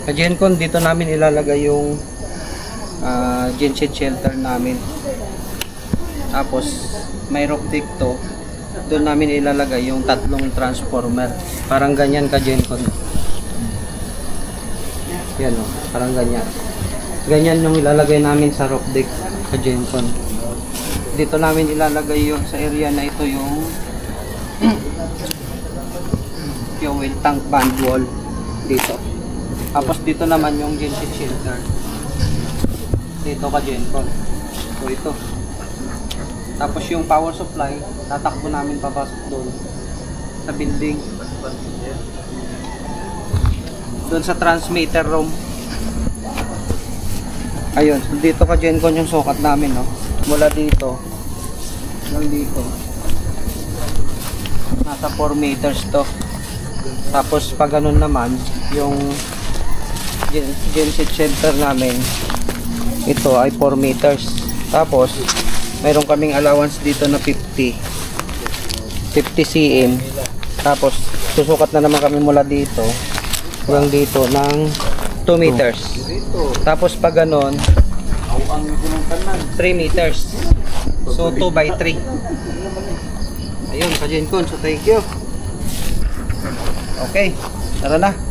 Kagencon, dito namin ilalagay yung genset shelter namin. Tapos may rock deck to. Doon namin ilalagay yung tatlong transformer. Parang ganyan Kagencon. Yan o, parang ganyan. Ganyan yung ilalagay namin sa rock deck Kagencon. Dito namin ilalagay yung sa area na ito yung fuel tank band wall dito. Tapos dito naman yung genset shelter. Dito Kagencon. So ito. Tapos yung power supply, tatakbo namin papasok doon sa building. Doon sa transmitter room. Ayun, dito Kagencon yung sukat namin, no. Mula dito hanggang dito. Nasa 4 meters to. Tapos pag ganun naman, yung genset shelter namin, ito ay 4 meters. Tapos mayroon kaming allowance dito na 50 cm. Tapos susukat na naman kami mula dito hanggang dito ng 2 meters. Tapos pag ganon 3 meters. So 2 by 3. Ayun Kagencon, so thank you. Okay, tara na.